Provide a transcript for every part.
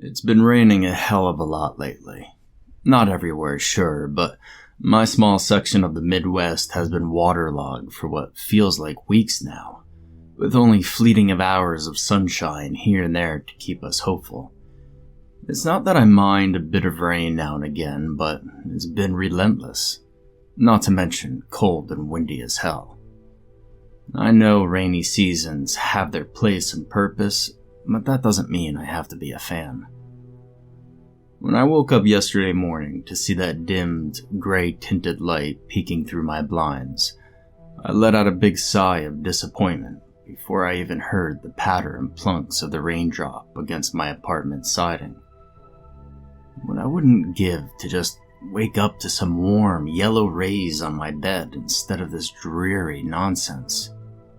It's been raining a hell of a lot lately. Not everywhere, sure, but my small section of the Midwest has been waterlogged for what feels like weeks now, with only fleeting of hours of sunshine here and there to keep us hopeful. It's not that I mind a bit of rain now and again, but it's been relentless, not to mention cold and windy as hell. I know rainy seasons have their place and purpose, but that doesn't mean I have to be a fan. When I woke up yesterday morning to see that dimmed, gray-tinted light peeking through my blinds, I let out a big sigh of disappointment before I even heard the patter and plunks of the raindrop against my apartment siding. What I wouldn't give to just wake up to some warm, yellow rays on my bed instead of this dreary nonsense.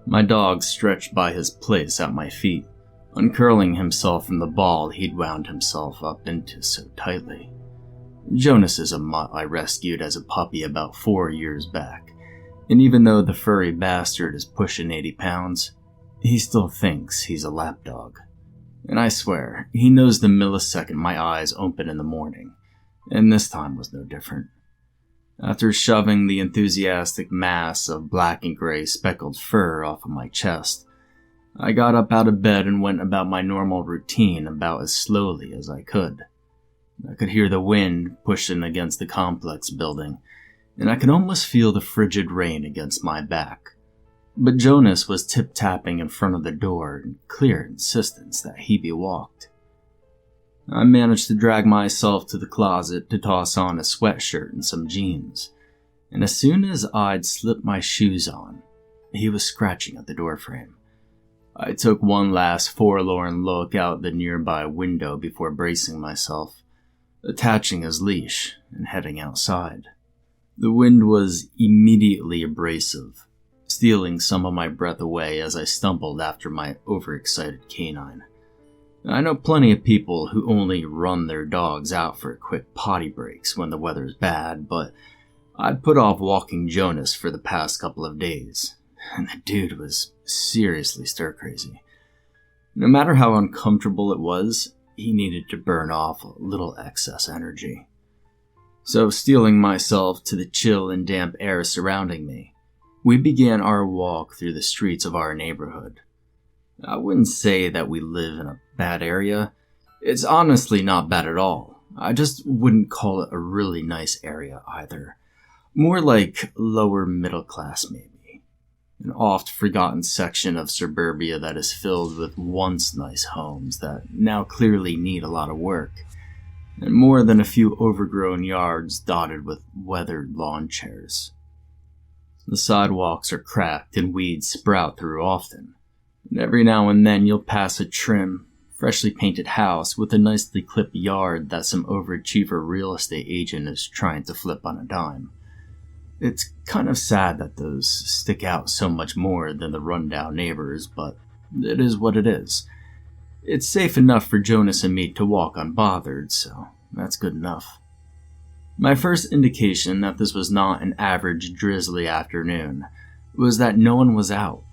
My dog stretched by his place at my feet, uncurling himself from the ball he'd wound himself up into so tightly. Jonas is a mutt I rescued as a puppy about 4 years back, and even though the furry bastard is pushing 80 pounds, he still thinks he's a lapdog. And I swear, he knows the millisecond my eyes open in the morning, and this time was no different. After shoving the enthusiastic mass of black and gray speckled fur off of my chest, I got up out of bed and went about my normal routine about as slowly as I could. I could hear the wind pushing against the complex building, and I could almost feel the frigid rain against my back. But Jonas was tip-tapping in front of the door in clear insistence that he be walked. I managed to drag myself to the closet to toss on a sweatshirt and some jeans, and as soon as I'd slipped my shoes on, he was scratching at the doorframe. I took one last forlorn look out the nearby window before bracing myself, attaching his leash, and heading outside. The wind was immediately abrasive, stealing some of my breath away as I stumbled after my overexcited canine. I know plenty of people who only run their dogs out for quick potty breaks when the weather's bad, but I'd put off walking Jonas for the past couple of days, and the dude was seriously stir-crazy. No matter how uncomfortable it was, he needed to burn off a little excess energy. So, steeling myself to the chill and damp air surrounding me, we began our walk through the streets of our neighborhood. I wouldn't say that we live in a bad area. It's honestly not bad at all. I just wouldn't call it a really nice area either. More like lower middle class maybe. An oft-forgotten section of suburbia that is filled with once nice homes that now clearly need a lot of work, and more than a few overgrown yards dotted with weathered lawn chairs. The sidewalks are cracked and weeds sprout through often, and every now and then you'll pass a trim, freshly painted house with a nicely clipped yard that some overachiever real estate agent is trying to flip on a dime. It's kind of sad that those stick out so much more than the rundown neighbors, but it is what it is. It's safe enough for Jonas and me to walk unbothered, so that's good enough. My first indication that this was not an average drizzly afternoon was that no one was out.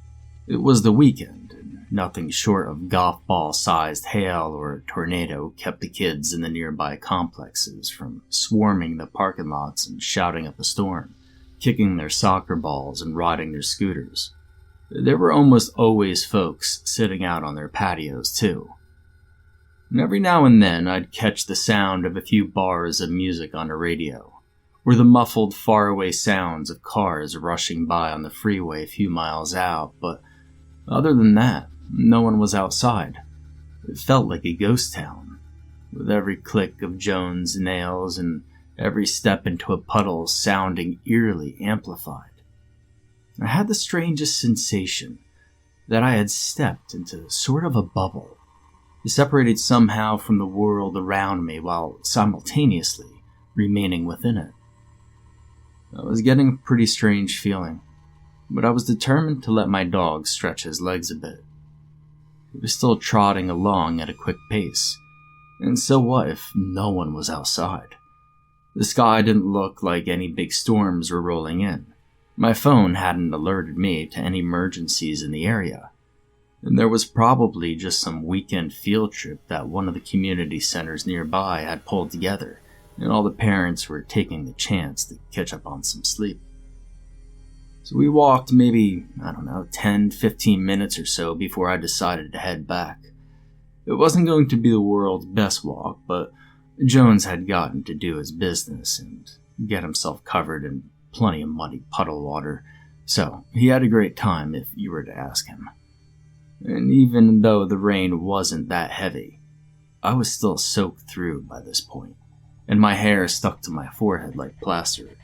It was the weekend, and nothing short of golf ball-sized hail or a tornado kept the kids in the nearby complexes from swarming the parking lots and shouting up a storm, kicking their soccer balls and riding their scooters. There were almost always folks sitting out on their patios, too. And every now and then I'd catch the sound of a few bars of music on the radio, or the muffled faraway sounds of cars rushing by on the freeway a few miles out, but other than that, no one was outside. It felt like a ghost town, with every click of Jones' nails and every step into a puddle sounding eerily amplified. I had the strangest sensation that I had stepped into sort of a bubble, separated somehow from the world around me while simultaneously remaining within it. I was getting a pretty strange feeling, but I was determined to let my dog stretch his legs a bit. He was still trotting along at a quick pace, and so what if no one was outside? The sky didn't look like any big storms were rolling in. My phone hadn't alerted me to any emergencies in the area. and there was probably just some weekend field trip that one of the community centers nearby had pulled together, and all the parents were taking the chance to catch up on some sleep. So we walked maybe, 10, 15 minutes or so before I decided to head back. It wasn't going to be the world's best walk, but Jones had gotten to do his business and get himself covered in plenty of muddy puddle water, so he had a great time if you were to ask him. And even though the rain wasn't that heavy, I was still soaked through by this point, and my hair stuck to my forehead like plaster.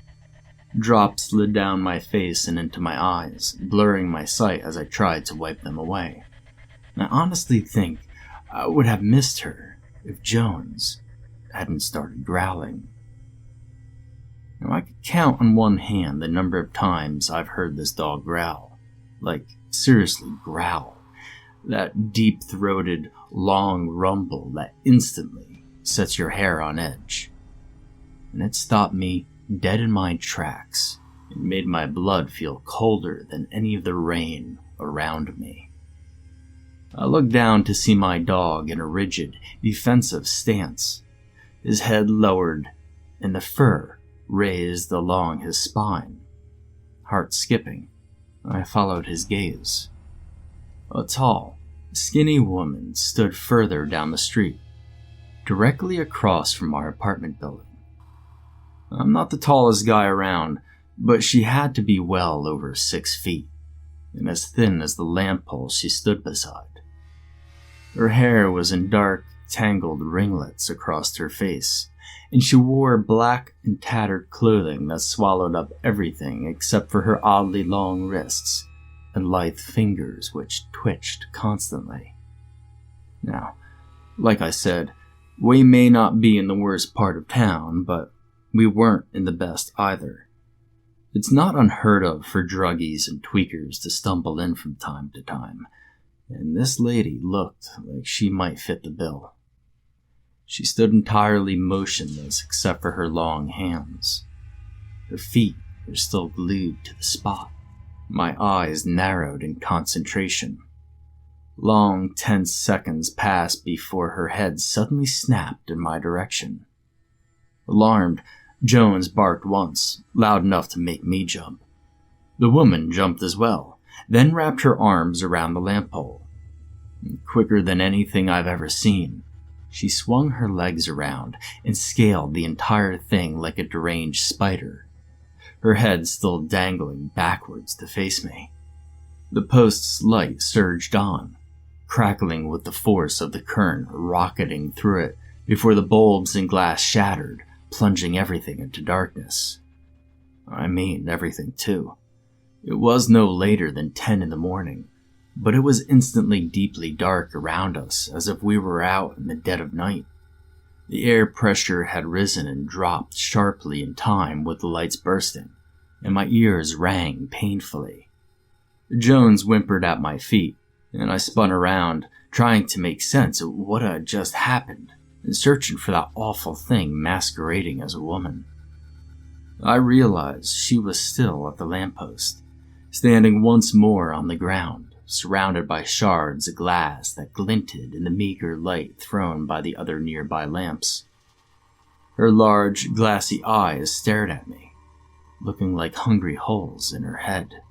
Drops slid down my face and into my eyes, blurring my sight as I tried to wipe them away. I honestly think I would have missed her if Jones hadn't started growling. Now, I could count on one hand the number of times I've heard this dog growl. Like, seriously growl. That deep-throated, long rumble that instantly sets your hair on edge. And it stopped me dead in my tracks and made my blood feel colder than any of the rain around me. I looked down to see my dog in a rigid, defensive stance, his head lowered and the fur raised along his spine. Heart skipping, I followed his gaze. A tall, skinny woman stood further down the street, directly across from our apartment building. I'm not the tallest guy around, but she had to be well over 6 feet, and as thin as the lamppost she stood beside. Her hair was in dark, tangled ringlets across her face, and she wore black and tattered clothing that swallowed up everything except for her oddly long wrists and lithe fingers which twitched constantly. Now, like I said, we may not be in the worst part of town, but we weren't in the best either. It's not unheard of for druggies and tweakers to stumble in from time to time, and this lady looked like she might fit the bill. She stood entirely motionless except for her long hands. Her feet were still glued to the spot. My eyes narrowed in concentration. Long, tense seconds passed before her head suddenly snapped in my direction. Alarmed, Jones barked once, loud enough to make me jump. The woman jumped as well, then wrapped her arms around the lamp-pole. Quicker than anything I've ever seen, she swung her legs around and scaled the entire thing like a deranged spider, her head still dangling backwards to face me. The post's light surged on, crackling with the force of the current rocketing through it before the bulbs and glass shattered, plunging everything into darkness. I mean, everything too. It was no later than 10 in the morning, but it was instantly deeply dark around us as if we were out in the dead of night. The air pressure had risen and dropped sharply in time with the lights bursting, and my ears rang painfully. Jones whimpered at my feet, and I spun around, trying to make sense of what had just happened, and searching for that awful thing masquerading as a woman. I realized she was still at the lamppost, standing once more on the ground, surrounded by shards of glass that glinted in the meager light thrown by the other nearby lamps. Her large, glassy eyes stared at me, looking like hungry holes in her head.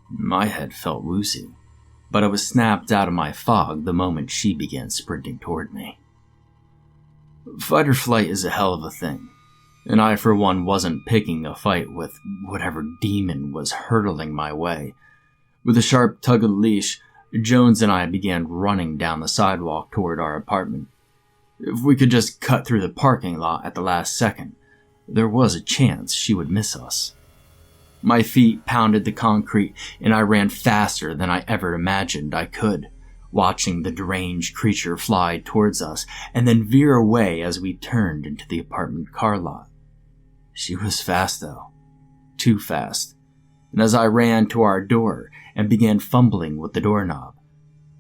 My head felt woozy, but I was snapped out of my fog the moment she began sprinting toward me. Fight or flight is a hell of a thing, and I for one wasn't picking a fight with whatever demon was hurtling my way. With a sharp tug of the leash, Jones and I began running down the sidewalk toward our apartment. If we could just cut through the parking lot at the last second, there was a chance she would miss us. My feet pounded the concrete, and I ran faster than I ever imagined I could, watching the deranged creature fly towards us and then veer away as we turned into the apartment car lot. She was fast, though. Too fast. And as I ran to our door and began fumbling with the doorknob,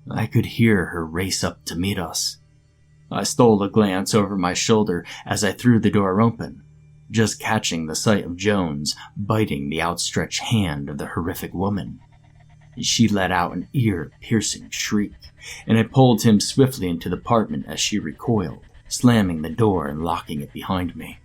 I could hear her race up to meet us. I stole a glance over my shoulder as I threw the door open, just catching the sight of Jones biting the outstretched hand of the horrific woman. She let out an ear-piercing shriek, and I pulled him swiftly into the apartment as she recoiled, slamming the door and locking it behind me.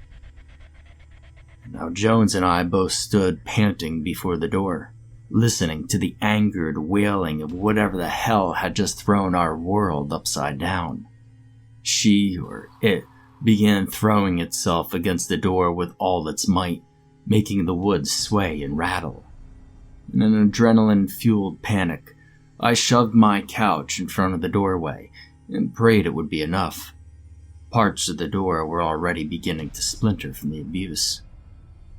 Now Jones and I both stood panting before the door, listening to the angered wailing of whatever the hell had just thrown our world upside down. She, or it, began throwing itself against the door with all its might, making the wood sway and rattle. In an adrenaline-fueled panic, I shoved my couch in front of the doorway and prayed it would be enough. Parts of the door were already beginning to splinter from the abuse.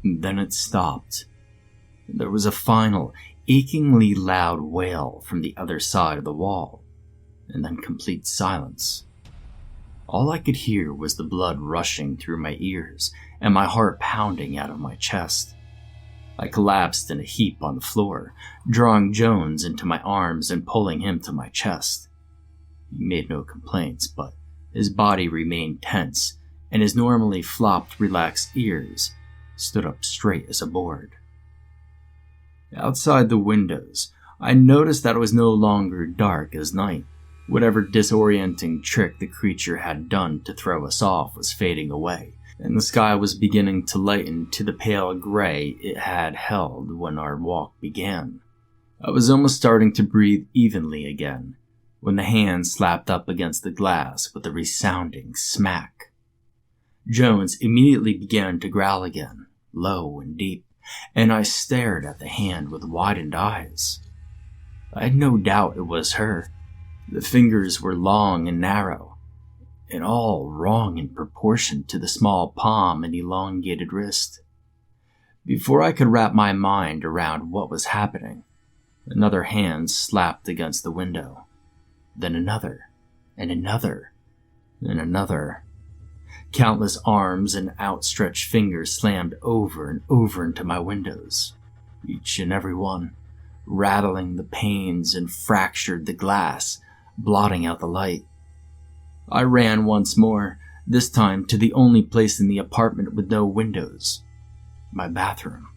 Then it stopped. There was a final, achingly loud wail from the other side of the wall, and then complete silence. All I could hear was the blood rushing through my ears and my heart pounding out of my chest. I collapsed in a heap on the floor, drawing Jones into my arms and pulling him to my chest. He made no complaints, but his body remained tense, and his normally flopped, relaxed ears stood up straight as a board. Outside the windows, I noticed that it was no longer dark as night. Whatever disorienting trick the creature had done to throw us off was fading away, and the sky was beginning to lighten to the pale gray it had held when our walk began. I was almost starting to breathe evenly again, when the hand slapped up against the glass with a resounding smack. Jones immediately began to growl again, low and deep, and I stared at the hand with widened eyes. I had no doubt it was her. The fingers were long and narrow, and all wrong in proportion to the small palm and elongated wrist. Before I could wrap my mind around what was happening, another hand slapped against the window, then another, and another, and another. Countless arms and outstretched fingers slammed over and over into my windows, each and every one, rattling the panes and fractured the glass, blotting out the light. I ran once more, this time to the only place in the apartment with no windows, my bathroom.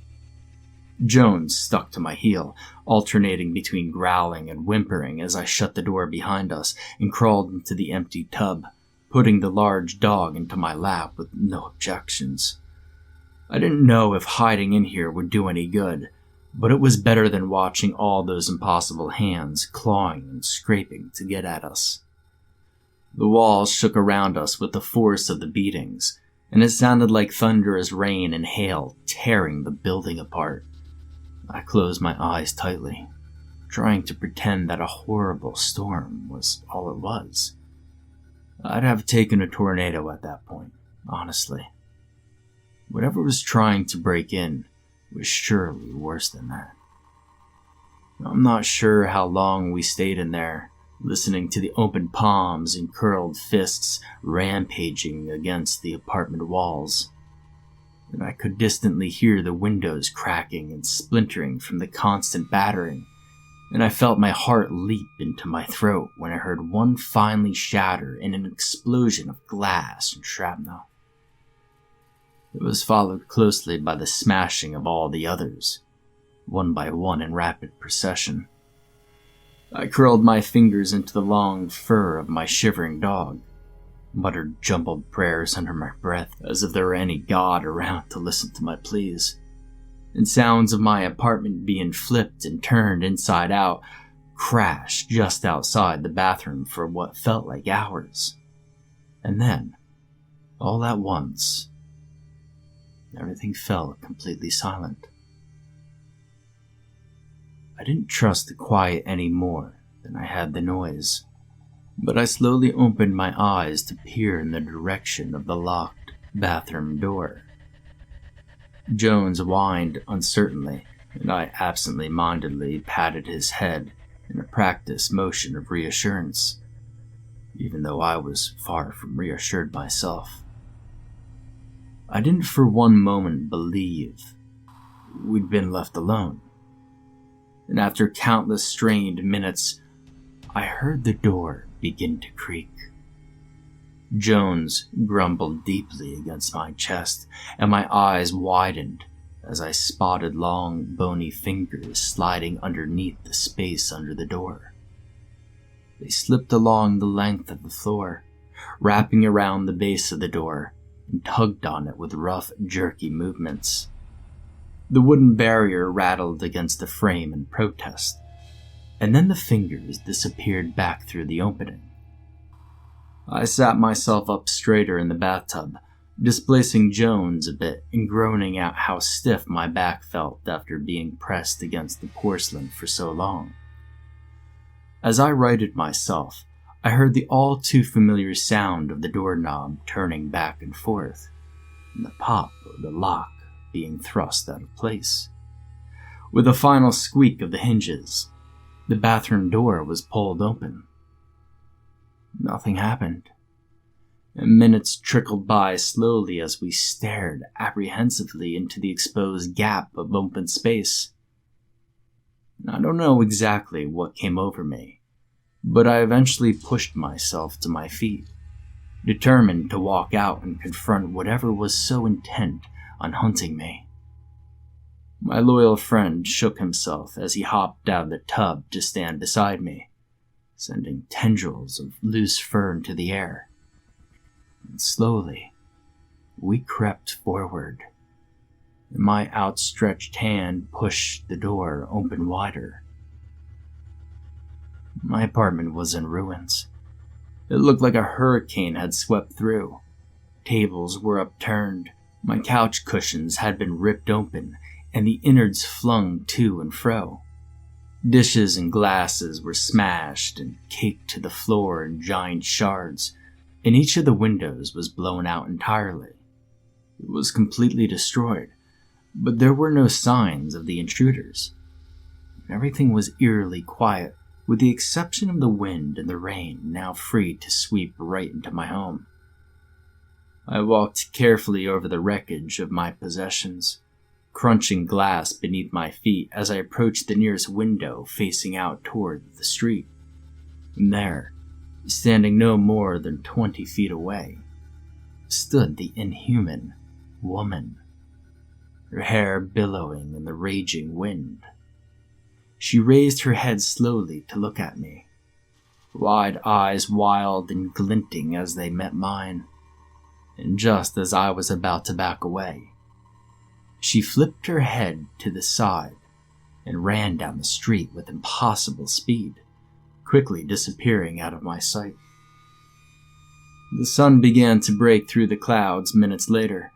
Jones stuck to my heel, alternating between growling and whimpering as I shut the door behind us and crawled into the empty tub, putting the large dog into my lap with no objections. I didn't know if hiding in here would do any good, but it was better than watching all those impossible hands clawing and scraping to get at us. The walls shook around us with the force of the beatings, and it sounded like thunder as rain and hail tearing the building apart. I closed my eyes tightly, trying to pretend that a horrible storm was all it was. I'd have taken a tornado at that point, honestly. Whatever was trying to break in was surely worse than that. I'm not sure how long we stayed in there, listening to the open palms and curled fists rampaging against the apartment walls. And I could distantly hear the windows cracking and splintering from the constant battering, and I felt my heart leap into my throat when I heard one finally shatter in an explosion of glass and shrapnel. It was followed closely by the smashing of all the others, one by one in rapid procession. I curled my fingers into the long fur of my shivering dog, muttered jumbled prayers under my breath as if there were any god around to listen to my pleas, and sounds of my apartment being flipped and turned inside out crashed just outside the bathroom for what felt like hours. And then, all at once, everything fell completely silent. I didn't trust the quiet any more than I had the noise, but I slowly opened my eyes to peer in the direction of the locked bathroom door. Jones whined uncertainly, and I absently-mindedly patted his head in a practiced motion of reassurance, even though I was far from reassured myself. I didn't for one moment believe we'd been left alone, and after countless strained minutes, I heard the door begin to creak. Jones grumbled deeply against my chest, and my eyes widened as I spotted long, bony fingers sliding underneath the space under the door. They slipped along the length of the floor, wrapping around the base of the door, and tugged on it with rough, jerky movements. The wooden barrier rattled against the frame in protest, and then the fingers disappeared back through the opening. I sat myself up straighter in the bathtub, displacing Jones a bit and groaning out how stiff my back felt after being pressed against the porcelain for so long. As I righted myself, I heard the all too familiar sound of the doorknob turning back and forth, and the pop of the lock being thrust out of place. With a final squeak of the hinges, the bathroom door was pulled open. Nothing happened, and minutes trickled by slowly as we stared apprehensively into the exposed gap of open space. I don't know exactly what came over me, but I eventually pushed myself to my feet, determined to walk out and confront whatever was so intent on hunting me. My loyal friend shook himself as he hopped out of the tub to stand beside me, sending tendrils of loose fur into the air. And slowly, we crept forward, and my outstretched hand pushed the door open wider. My apartment was in ruins. It looked like a hurricane had swept through. Tables were upturned, my couch cushions had been ripped open, and the innards flung to and fro. Dishes and glasses were smashed and caked to the floor in giant shards, and each of the windows was blown out entirely. It was completely destroyed, but there were no signs of the intruders. Everything was eerily quiet, with the exception of the wind and the rain now free to sweep right into my home. I walked carefully over the wreckage of my possessions, crunching glass beneath my feet as I approached the nearest window facing out toward the street. And there, standing no more than 20 feet away, stood the inhuman woman, her hair billowing in the raging wind. She raised her head slowly to look at me, wide eyes wild and glinting as they met mine, and just as I was about to back away, she flipped her head to the side and ran down the street with impossible speed, quickly disappearing out of my sight. The sun began to break through the clouds minutes later,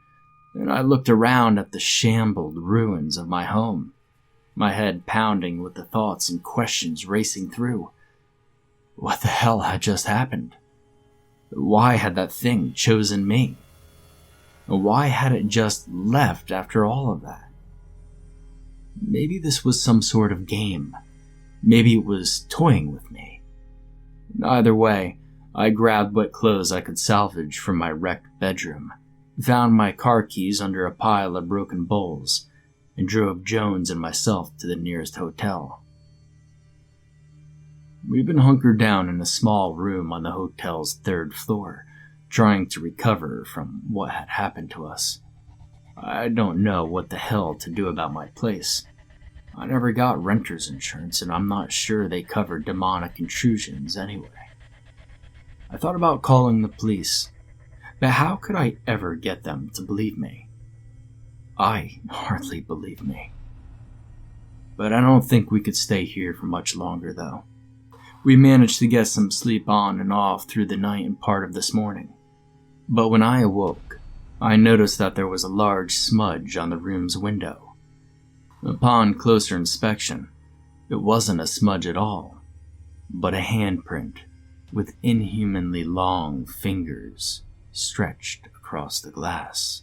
and I looked around at the shambled ruins of my home, my head pounding with the thoughts and questions racing through. What the hell had just happened? Why had that thing chosen me? Why had it just left after all of that? Maybe this was some sort of game. Maybe it was toying with me. Either way, I grabbed what clothes I could salvage from my wrecked bedroom, found my car keys under a pile of broken bowls, and drove Jones and myself to the nearest hotel. We'd been hunkered down in a small room on the hotel's 3rd floor, trying to recover from what had happened to us. I don't know what the hell to do about my place. I never got renter's insurance, and I'm not sure they covered demonic intrusions anyway. I thought about calling the police, but how could I ever get them to believe me? I hardly believe me. But I don't think we could stay here for much longer, though. We managed to get some sleep on and off through the night and part of this morning. But when I awoke, I noticed that there was a large smudge on the room's window. Upon closer inspection, it wasn't a smudge at all, but a handprint with inhumanly long fingers stretched across the glass.